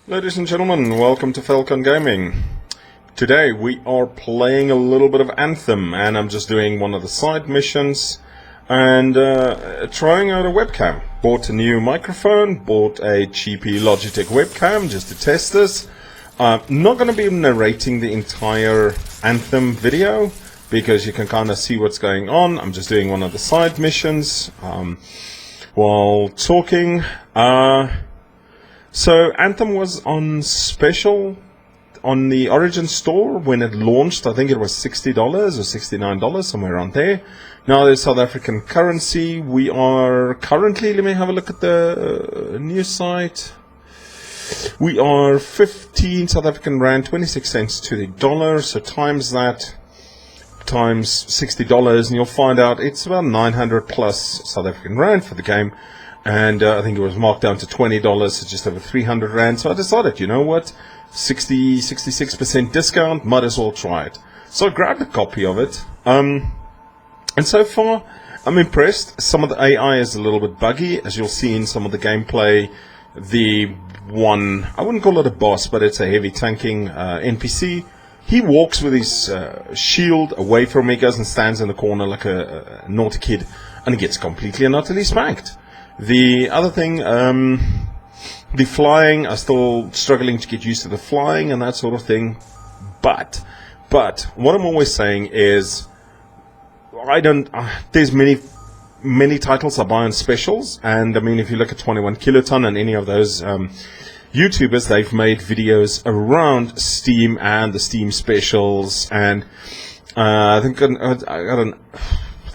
Ladies and gentlemen, welcome to Falcon Gaming. Today we are playing a little bit of Anthem, and I'm just doing one of the side missions and trying out a webcam. Bought a new microphone, bought a cheapy Logitech webcam just to test this. Not going to be narrating the entire Anthem video because you can kind of see what's going on. I'm just doing one of the side missions while talking. So Anthem was on special on the Origin store when it launched. I think it was $60 or $69, somewhere around there. Now there's South African currency. We are currently, let me have a look at the news site. We are 15 South African Rand, 26 cents to the dollar. So times that, times $60, and you'll find out it's about 900 plus South African Rand for the game. And I think it was marked down to $20, so just over 300 Rand. So I decided, you know what, 66% discount, might as well try it. So I grabbed a copy of it. And so far, I'm impressed. Some of the AI is a little bit buggy, as you'll see in some of the gameplay. The one, I wouldn't call it a boss, but it's a heavy tanking NPC. He walks with his shield away from me, goes and stands in the corner like a naughty kid, and he gets completely and utterly spanked. The other thing, the flying, I'm still struggling to get used to the flying and that sort of thing. But what I'm always saying is, there's many titles I buy on specials, and I mean, if you look at 21 Kiloton and any of those YouTubers, they've made videos around Steam and the Steam specials, and I think I got an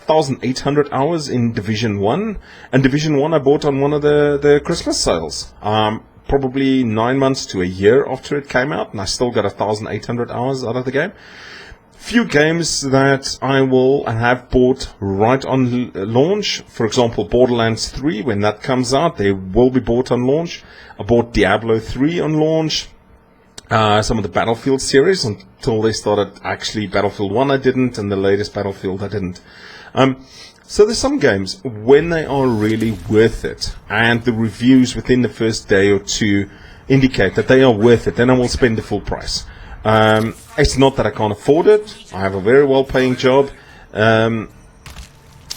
1,800 hours in Division 1, and Division 1 I bought on one of the Christmas sales, probably 9 months to a year after it came out, and I still got 1,800 hours out of the game. Few games that I will and have bought right on launch, for example Borderlands 3, when that comes out, they will be bought on launch. I bought Diablo 3 on launch. Some of the Battlefield series until they started. Actually, Battlefield 1 I didn't, and the latest Battlefield I didn't. So there's some games when they are really worth it, and the reviews within the first day or two indicate that they are worth it, then I will spend the full price. It's not that I can't afford it. I have a very well-paying job.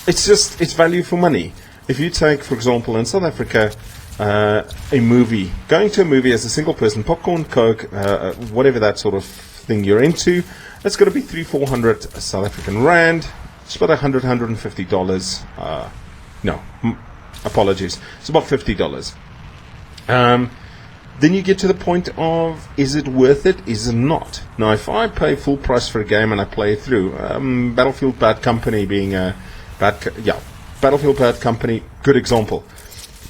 It's value for money. If you take, for example, in South Africa, a movie, going to a movie as a single person, popcorn, coke, whatever that sort of thing you're into, it's going to be 300-400 South African Rand. It's about $150. No, apologies. It's about $50. Then you get to the point of, is it worth it? Is it not? Now, if I pay full price for a game and I play it through, Battlefield Bad Company being a Battlefield Bad Company, good example.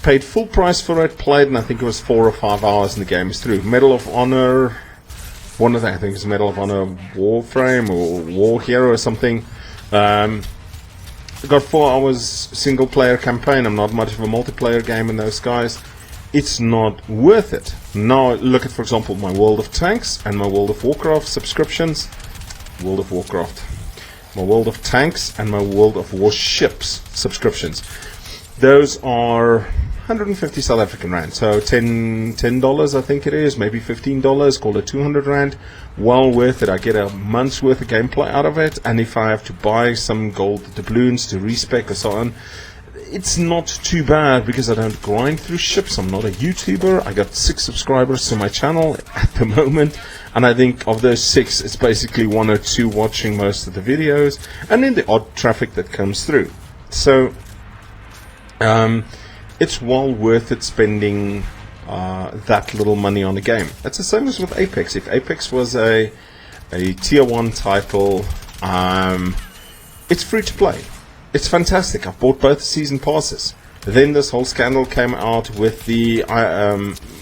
Paid full price for it, played, and I think it was 4 or 5 hours, and the game is through. Medal of Honor, one of them, I think it's Medal of Honor Warframe or War Hero or something. I got 4 hours single player campaign. I'm not much of a multiplayer game in those guys. It's not worth it. Now look at, for example, my World of Tanks and my World of Warcraft subscriptions. World of Warcraft. My World of Tanks and my World of Warships subscriptions. Those are 150 South African Rand. So $10 I think it is, maybe $15, call it 200 Rand. Well worth it. I get a month's worth of gameplay out of it, and if I have to buy some gold doubloons to respec or so on, it's not too bad because I don't grind through ships. I'm not a YouTuber. I got 6 subscribers to my channel at the moment, and I think of those 6, it's basically 1 or 2 watching most of the videos, and then the odd traffic that comes through. So it's well worth it spending that little money on a game. It's the same as with Apex. If Apex was a tier 1 title, it's free to play. It's fantastic. I've bought both season passes. Then this whole scandal came out with the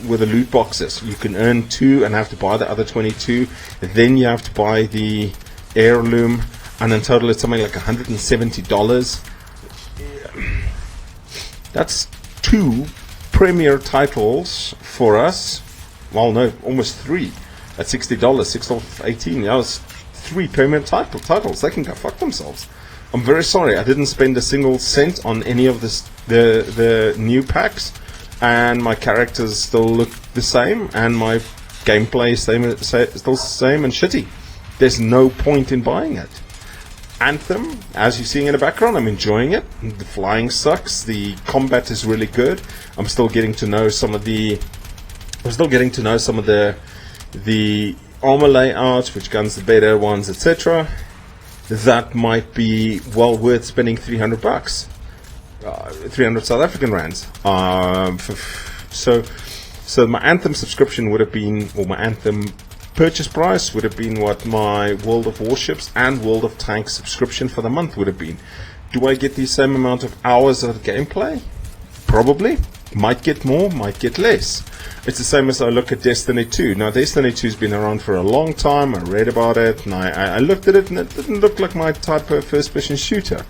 loot boxes. You can earn 2 and have to buy the other 22. Then you have to buy the heirloom, and in total it's something like $170. That's 2 premier titles for us. Well, no, almost 3 at $60. $6.18. Yeah, it's 3 premier titles. They can go fuck themselves. I'm very sorry, I didn't spend a single cent on any of the new packs, and my characters still look the same, and my gameplay is still the same and shitty. There's no point in buying it. Anthem, as you're seeing in the background, I'm enjoying it. The flying sucks. The combat is really good. I'm still getting to know some of the armor layouts, which guns the better ones, etc. That might be well worth spending $300, 300 South African rands. So my Anthem subscription would have been, or my Anthem purchase price would have been what my World of Warships and World of Tanks subscription for the month would have been. Do I get the same amount of hours of gameplay? Probably. Might get more, might get less. It's the same as I look at Destiny 2. Now, Destiny 2 has been around for a long time. I read about it, and I looked at it, and it didn't look like my type of first-person shooter.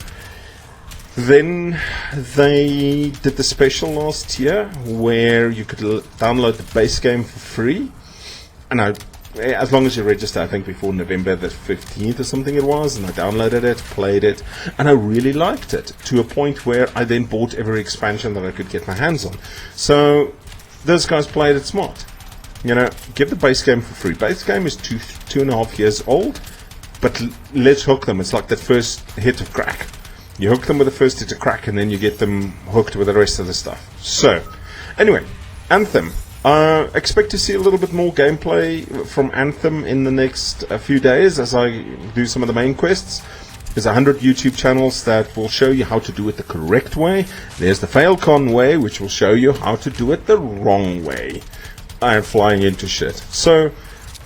Then they did the special last year where you could download the base game for free. And as long as you register, I think before November the 15th or something it was, and I downloaded it, played it, and I really liked it, to a point where I then bought every expansion that I could get my hands on. So those guys played it smart. You know, give the base game for free. Base game is 2.5 years old, but let's hook them. It's like that first hit of crack. You hook them with the first hit of crack, and then you get them hooked with the rest of the stuff. So, anyway, Anthem. Expect to see a little bit more gameplay from Anthem in the next few days as I do some of the main quests. There's 100 YouTube channels that will show you how to do it the correct way. There's the Failcon way, which will show you how to do it the wrong way. I am flying into shit. So,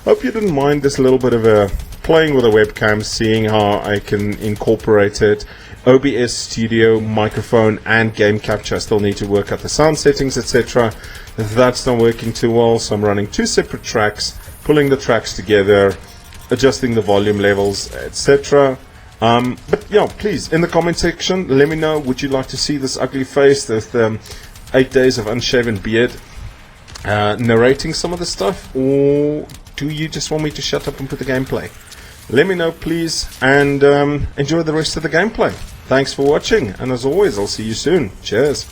hope you didn't mind this little bit of a playing with a webcam, seeing how I can incorporate it. OBS Studio, microphone, and game capture. I still need to work out the sound settings, etc. That's not working too well, so I'm running 2 separate tracks, pulling the tracks together, adjusting the volume levels, etc. But yeah, please, in the comment section, let me know, would you like to see this ugly face with 8 days of unshaven beard narrating some of the stuff, or do you just want me to shut up and put the gameplay? Let me know, please, and enjoy the rest of the gameplay. Thanks for watching, and as always, I'll see you soon. Cheers.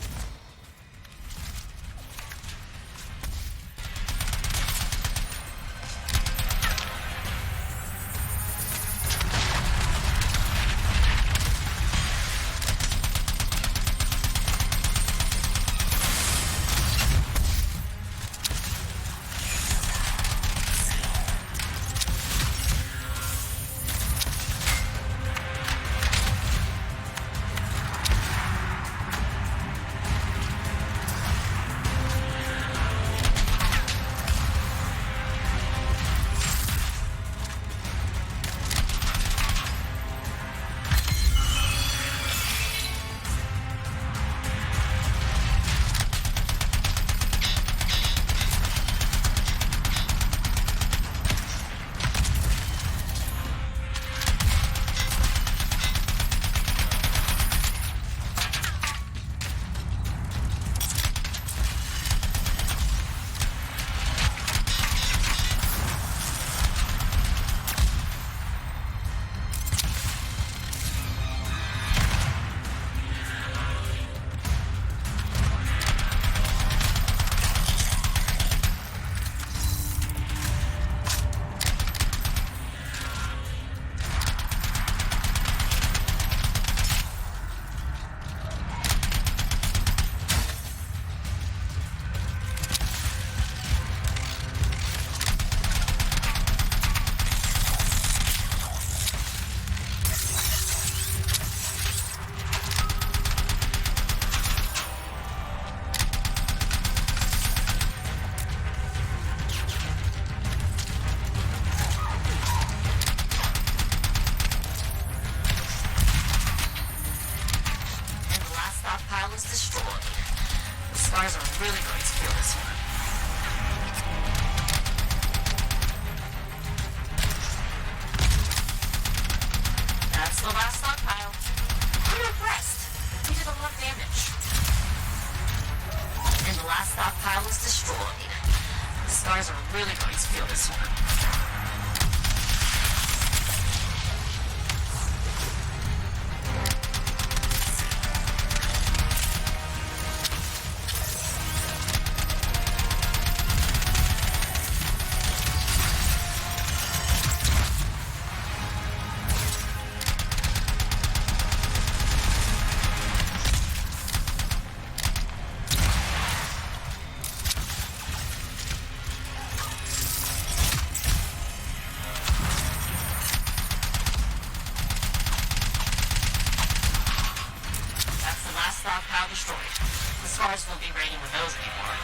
Stars are really going to feel this one. That's the last stockpile. I'm impressed. We did a lot of damage. And the last stockpile is destroyed. The stars are really going to feel this one. destroyed. The scars won't be raiding with those anymore.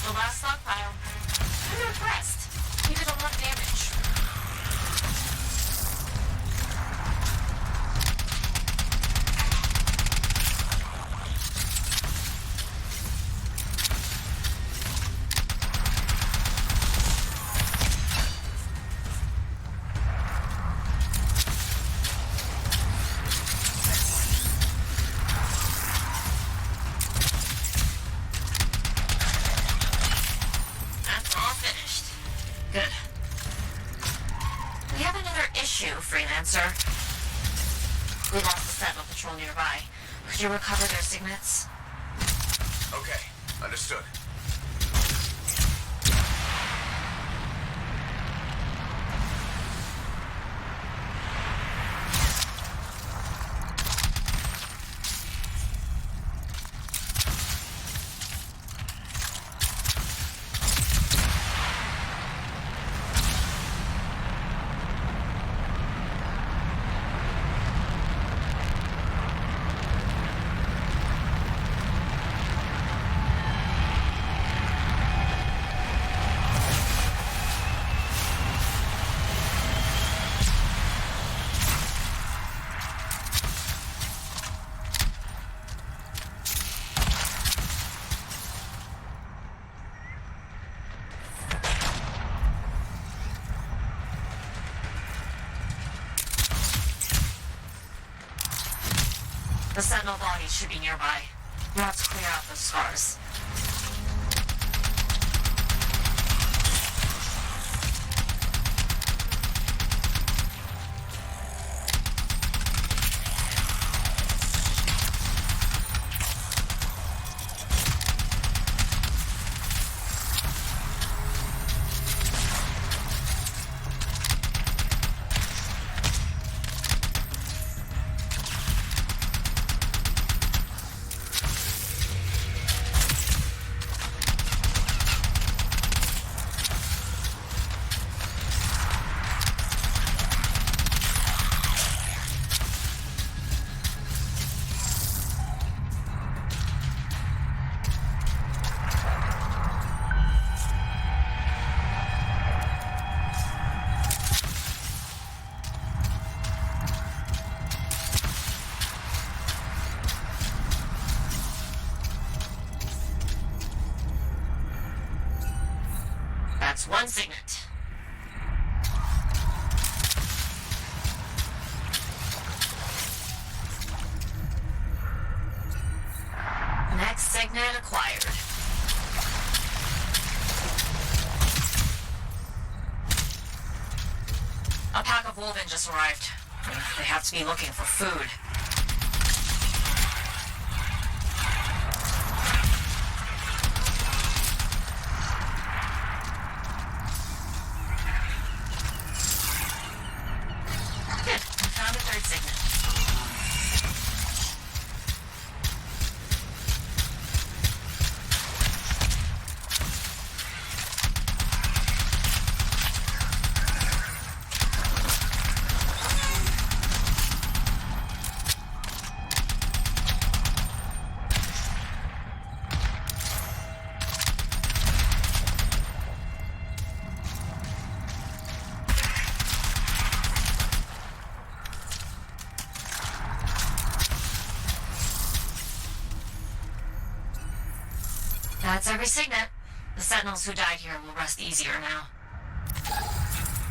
The last stockpile. I'm impressed. You did a lot of damage. Good. We have another issue, Freelancer. We lost the Sentinel patrol nearby. Could you recover their signets? Okay, understood. The Sentinel bodies should be nearby. You'll have to clear out those scars. That's one signet. Next signet acquired. A pack of Wolven just arrived. They have to be looking for food. Good. We found a third signet. That's every signet. The Sentinels who died here will rest easier now.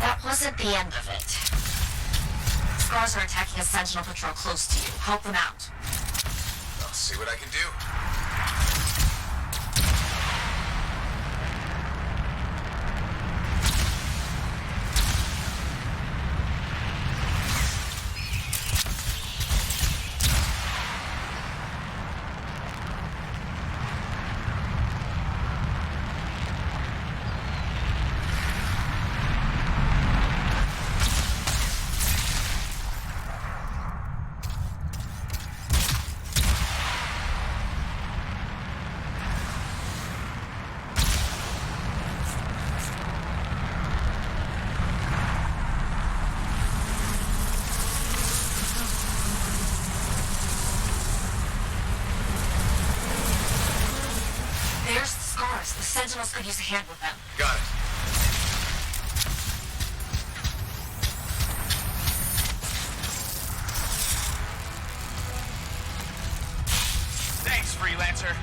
That wasn't the end of it. Scars are attacking a Sentinel patrol close to you. Help them out. Those see what I can do. There's the scars. The Sentinels could use a hand with them. Got it. Thanks, Freelancer.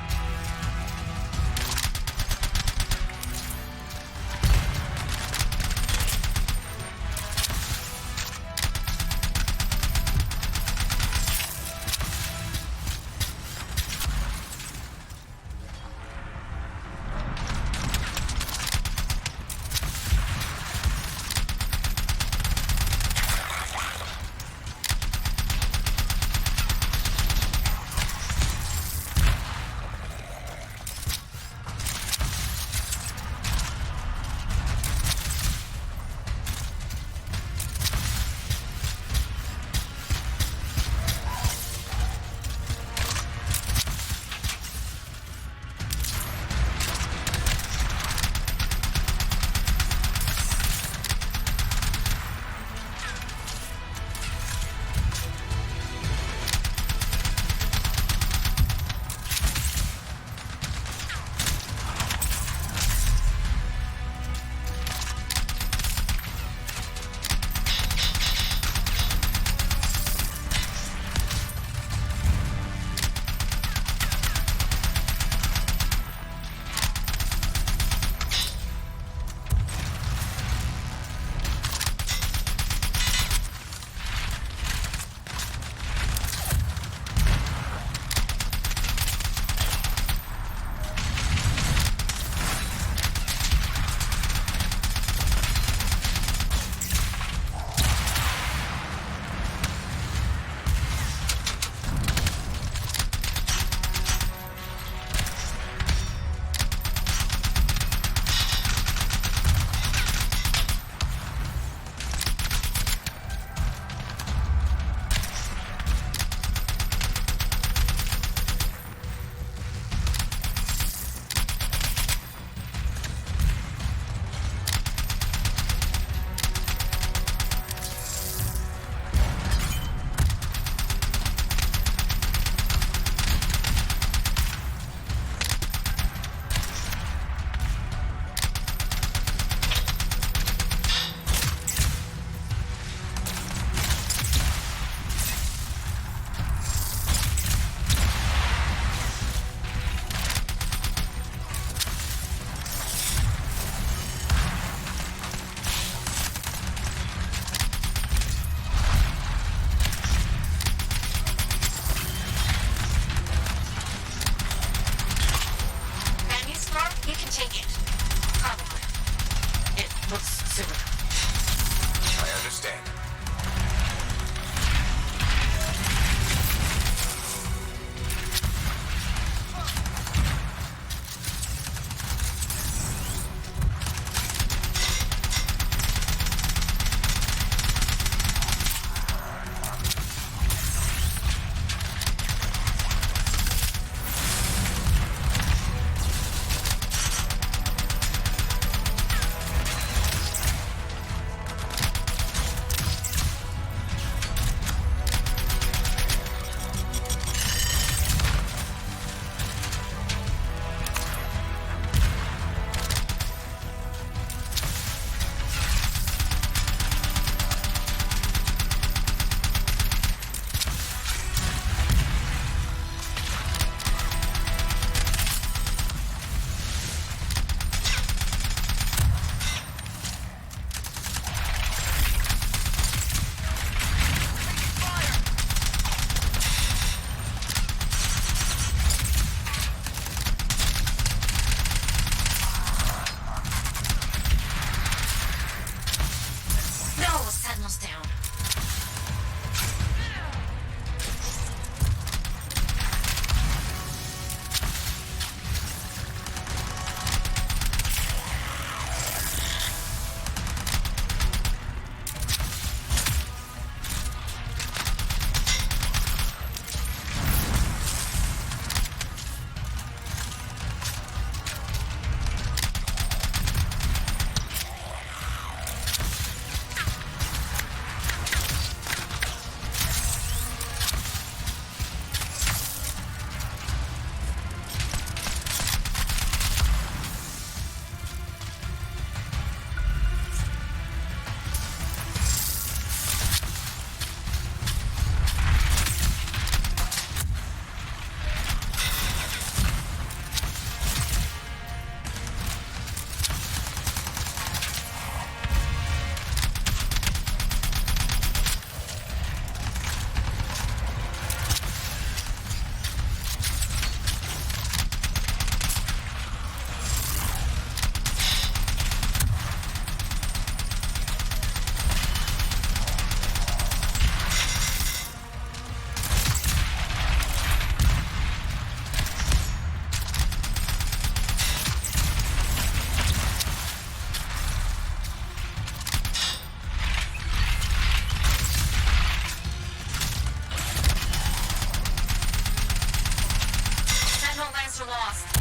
are lost.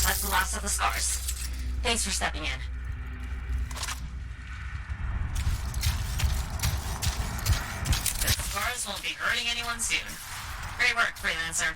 That's the last of the scars. Thanks for stepping in. The scars won't be hurting anyone soon. Great work, Freelancer.